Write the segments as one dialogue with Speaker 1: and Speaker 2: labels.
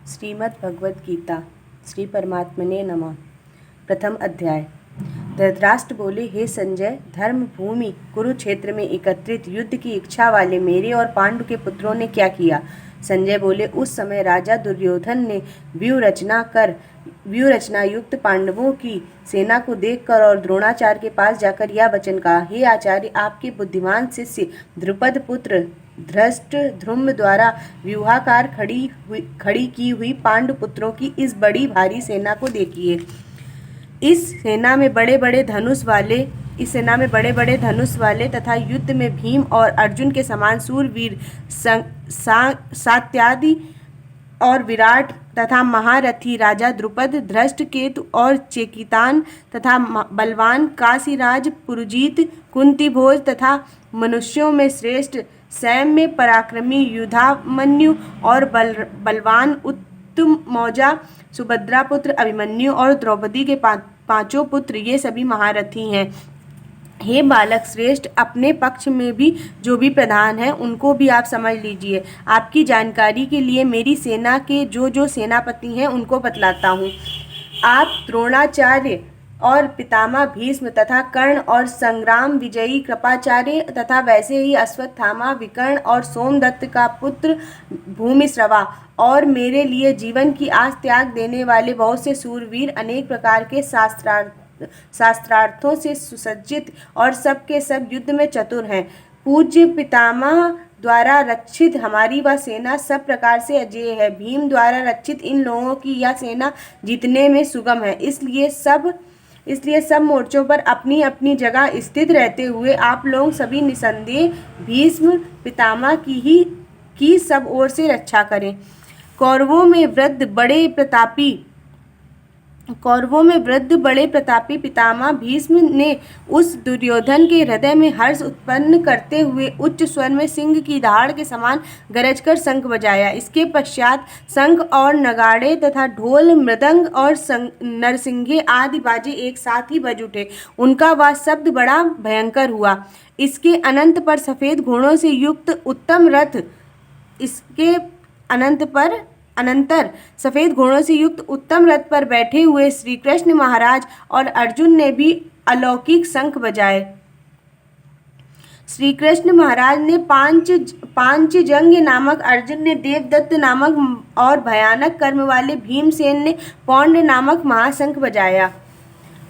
Speaker 1: श्रीमद् भगवद गीता श्री परमात्मने नमः। प्रथम अध्याय। धृतराष्ट्र बोले, हे संजय, धर्म भूमि कुरुक्षेत्र में एकत्रित युद्ध की इच्छा वाले मेरे और पांडु के पुत्रों ने क्या किया। संजय बोले, उस समय राजा दुर्योधन ने व्यूह रचना युक्त पांडवों की सेना को देखकर और द्रोणाचार्य के पास जाकर यह वचन कहा, हे आचार्य, आपके बुद्धिमान शिष्य द्रुपद पुत्र धृष्टद्युम्न द्वारा व्यूहाकार खड़ी की हुई पांडु पुत्रों की इस बड़ी भारी सेना को देखिए। इस सेना में बड़े बड़े धनुष वाले तथा युद्ध में भीम और अर्जुन के समान सूरवीर सात्यादि और विराट तथा महारथी राजा द्रुपद, धृष्टकेतु और चेकितान तथा बलवान काशीराज पुरुजीत, कुंतीभोज तथा मनुष्यों में श्रेष्ठ सैम्य पराक्रमी युधामन्यु और बलवान उत्तमौजा सुभद्रा पुत्र अभिमन्यु और द्रौपदी के पांचों पुत्र, ये सभी महारथी हैं। हे बालक श्रेष्ठ, अपने पक्ष में भी जो भी प्रधान हैं उनको भी आप समझ लीजिए। आपकी जानकारी के लिए मेरी सेना के जो सेनापति हैं उनको बतलाता हूँ। आप द्रोणाचार्य और पितामह भीष्म तथा कर्ण और संग्राम विजयी कृपाचार्य तथा वैसे ही अश्वत्थामा, विकर्ण और सोमदत्त का पुत्र भूमिश्रवा और मेरे लिए जीवन की आस त्याग देने वाले बहुत से सूरवीर, अनेक प्रकार के शास्त्रार्थों से सुसज्जित और सब के सब युद्ध में चतुर हैं। पूज्य पितामह द्वारा रक्षित हमारी वह सेना सब प्रकार से अजेय है। भीम द्वारा रक्षित इन लोगों की यह सेना जीतने में सुगम है। इसलिए सब मोर्चों पर अपनी अपनी जगह स्थित रहते हुए आप लोग सभी निसंदेह भीष्म पितामह की सब ओर से रक्षा करें। कौरवों में वृद्ध बड़े प्रतापी पितामह भीष्म ने उस दुर्योधन के हृदय में हर्ष उत्पन्न करते हुए उच्च स्वर में सिंह की दहाड़ के समान गरजकर शंख बजाया। इसके पश्चात शंख और नगाड़े तथा ढोल, मृदंग और नरसिंगे आदि बाजे एक साथ ही बज उठे। उनका वह शब्द बड़ा भयंकर हुआ। इसके अनंत पर सफेद घोड़ों से युक्त उत्तम रथ अनंतर सफेद घोड़ों से युक्त उत्तम रथ पर बैठे हुए श्री कृष्ण महाराज और अर्जुन ने भी अलौकिक शंख बजाए। श्री कृष्ण महाराज ने पांचजन्य नामक, अर्जुन ने देवदत्त नामक और भयानक कर्म वाले भीमसेन ने पौंड नामक महाशंख बजाया।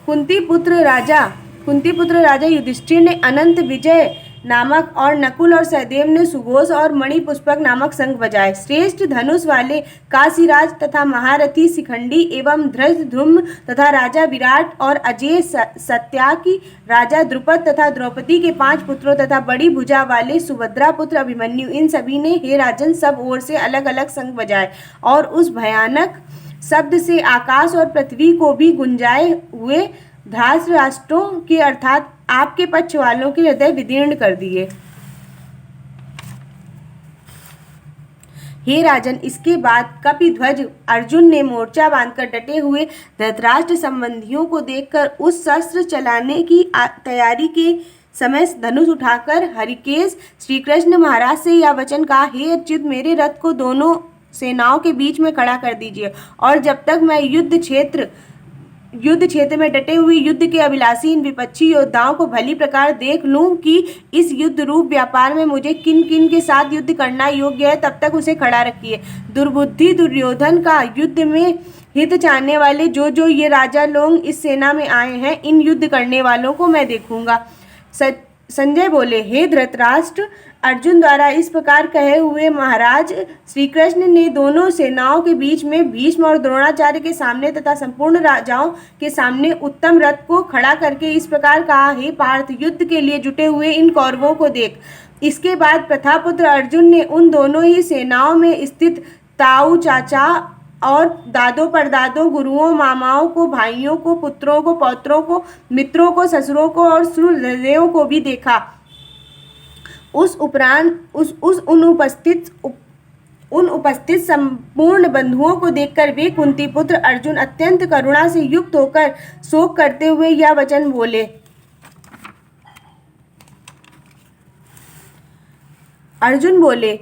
Speaker 1: कुंती पुत्र राजा युधिष्ठिर ने अनंत विजय नामक और नकुल और सहदेव ने सुघोष और मणिपुष्पक नामक शंख बजाए। श्रेष्ठ धनुष वाले काशीराज तथा महारथी शिखंडी एवं धृष्टद्युम्न तथा राजा विराट और अजेय सत्याकी राजा द्रुपद तथा द्रौपदी के 5 पुत्रों तथा बड़ी भुजा वाले सुभद्रा पुत्र अभिमन्यु, इन सभी ने हे राजन सब ओर से अलग अलग शंख बजाए और उस भयानक शब्द से आकाश और पृथ्वी को भी गुंजाए हुए धृतराष्ट्रों के अर्थात आपके पक्ष वालों के हृदय विदीर्ण कर दिए। हे राजन, इसके बाद कपिध्वज अर्जुन ने मोर्चा बांधकर डटे हुए धृतराष्ट्र संबंधियों को देखकर उस शस्त्र चलाने की तैयारी के समय धनुष उठाकर हरिकेश श्री कृष्ण महाराज से यह वचन कहा, हे अच्युत, मेरे रथ को दोनों सेनाओं के बीच में खड़ा कर दीजिए और जब तक मैं युद्ध क्षेत्र में डटे हुए युद्ध के अभिलाषी इन विपक्षी योद्धाओं को भली प्रकार देख लूं कि इस युद्ध रूप व्यापार में मुझे किन किन के साथ युद्ध करना योग्य है, तब तक उसे खड़ा रखिए। दुर्बुद्धि दुर्योधन का युद्ध में हित चाहने वाले जो ये राजा लोग इस सेना में आए हैं, इन युद्ध करने वालों को मैं देखूंगा। संजय बोले, हे धृतराष्ट्र, अर्जुन द्वारा इस प्रकार कहे हुए महाराज श्री कृष्ण ने दोनों सेनाओं के बीच में भीष्म और द्रोणाचार्य के सामने तथा संपूर्ण राजाओं के सामने उत्तम रथ को खड़ा करके इस प्रकार कहा, हे पार्थ, युद्ध के लिए जुटे हुए इन कौरवों को देख। इसके बाद प्रथापुत्र अर्जुन ने उन दोनों ही सेनाओं में स्थित ताऊ, चाचा और दादों परदादों, गुरुओं, मामाओं को, भाइयों को, पुत्रों को, पौत्रों को, मित्रों को, ससुरों को और सुहृदयों को भी देखा। उन उपस्थित संपूर्ण बंधुओं को देखकर वे कुंती पुत्र अर्जुन अत्यंत करुणा से युक्त होकर शोक करते हुए यह वचन बोले। अर्जुन बोले,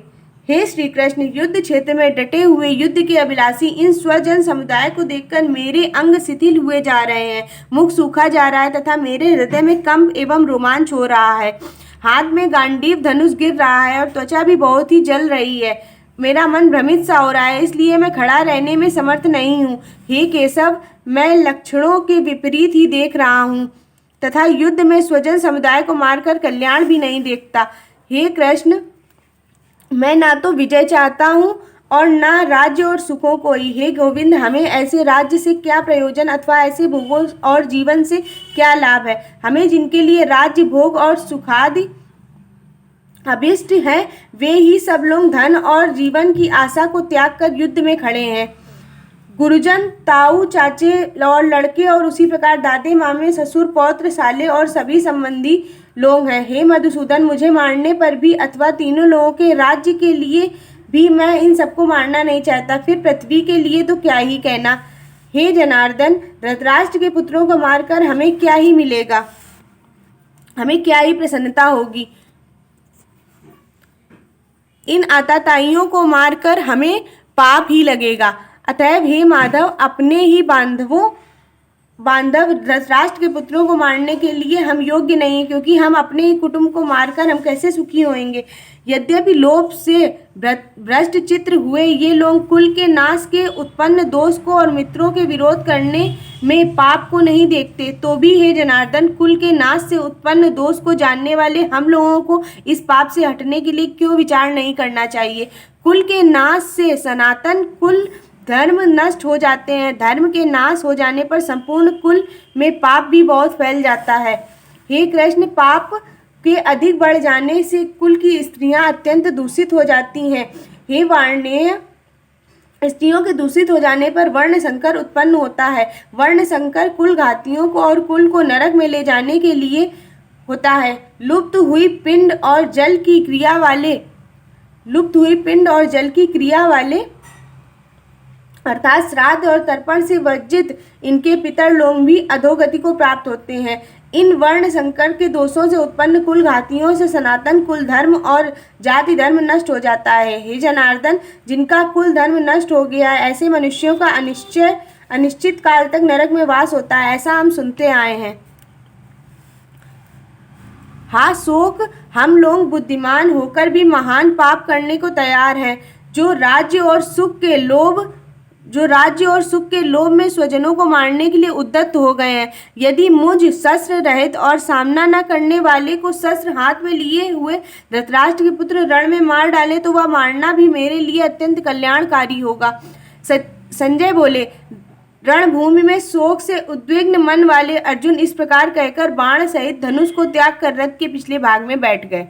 Speaker 1: हे श्री कृष्ण, युद्ध क्षेत्र में डटे हुए युद्ध के अभिलाषी इन स्वजन समुदाय को देखकर मेरे अंग शिथिल हुए जा रहे हैं, मुख सूखा जा रहा है तथा मेरे हृदय में कंप एवं रोमांच हो रहा है। हाथ में गांडीव धनुष गिर रहा है और त्वचा भी बहुत ही जल रही है। मेरा मन भ्रमित सा हो रहा है, इसलिए मैं खड़ा रहने में समर्थ नहीं हूँ। हे केशव, मैं लक्षणों के विपरीत ही देख रहा हूँ तथा युद्ध में स्वजन समुदाय को मारकर कल्याण भी नहीं देखता। हे कृष्ण, मैं ना तो विजय चाहता हूँ और ना राज्य और सुखों को ही। हे गोविंद, हमें ऐसे राज्य से क्या प्रयोजन अथवा ऐसे भोगों और जीवन से क्या लाभ है। हमें जिनके लिए राज्य, भोग और सुखादि अभिष्ट हैं, वे ही सब लोग धन और जीवन की आशा को त्याग कर युद्ध में खड़े हैं। गुरुजन, ताऊ, चाचे और लड़के और उसी प्रकार दादे, मामे, ससुर, पौत्र, साले और सभी संबंधी लोग हैं। हे मधुसूदन, मुझे मारने पर भी अथवा तीनों लोगों के राज्य के लिए भी मैं इन सबको मारना नहीं चाहता, फिर पृथ्वी के लिए तो क्या ही कहना। हे जनार्दन, धृतराष्ट्र के पुत्रों को मारकर हमें क्या ही मिलेगा, हमें क्या ही प्रसन्नता होगी। इन आताताइयों को मारकर हमें पाप ही लगेगा। अतएव हे माधव, अपने ही बांधव धृतराष्ट्र के पुत्रों को मारने के लिए हम योग्य नहीं, क्योंकि हम अपने ही कुटुंब को मारकर हम कैसे सुखी होंगे। यद्यपि लोभ से भ्रष्ट चित्त हुए ये लोग कुल के नाश के उत्पन्न दोष को और मित्रों के विरोध करने में पाप को नहीं देखते, तो भी हे जनार्दन, कुल के नाश से उत्पन्न दोष को जानने वाले हम लोगों को इस पाप से हटने के लिए क्यों विचार नहीं करना चाहिए। कुल के नाश से सनातन कुल धर्म नष्ट हो जाते हैं। धर्म के नाश हो जाने पर संपूर्ण कुल में पाप भी बहुत फैल जाता है। हे कृष्ण, पाप के अधिक बढ़ जाने से कुल की स्त्रियां अत्यंत दूषित हो जाती हैं। हे वार्णेय, स्त्रियों के दूषित हो जाने पर वर्ण संकर उत्पन्न होता है। वर्ण संकर कुल घातियों को और कुल को नरक में ले जाने के लिए होता है। लुप्त हुई पिंड और जल की क्रिया वाले अर्थात श्राद्ध और तर्पण से वर्जित इनके पितर लोग भी अधोगति को प्राप्त होते हैं। इन वर्ण संकर के दोषों से उत्पन्न कुल घातियों से सनातन कुल धर्म और जाति धर्म नष्ट हो जाता है। हे जनार्दन, जिनका कुल धर्म नष्ट हो गया है, ऐसे मनुष्यों का अनिश्चित काल तक नरक में वास होता है, ऐसा हम सुनते आए हैं। हाँ शोक, हम लोग बुद्धिमान होकर भी महान पाप करने को तैयार हैं, जो राज्य और सुख के लोभ में स्वजनों को मारने के लिए उद्यत हो गए हैं। यदि मुझ शस्त्र रहित और सामना न करने वाले को शस्त्र हाथ में लिए हुए धृतराष्ट्र के पुत्र रण में मार डाले, तो वह मारना भी मेरे लिए अत्यंत कल्याणकारी होगा। संजय बोले, रणभूमि में शोक से उद्विग्न मन वाले अर्जुन इस प्रकार कहकर बाण सहित धनुष को त्याग कर रथ के पिछले भाग में बैठ गए।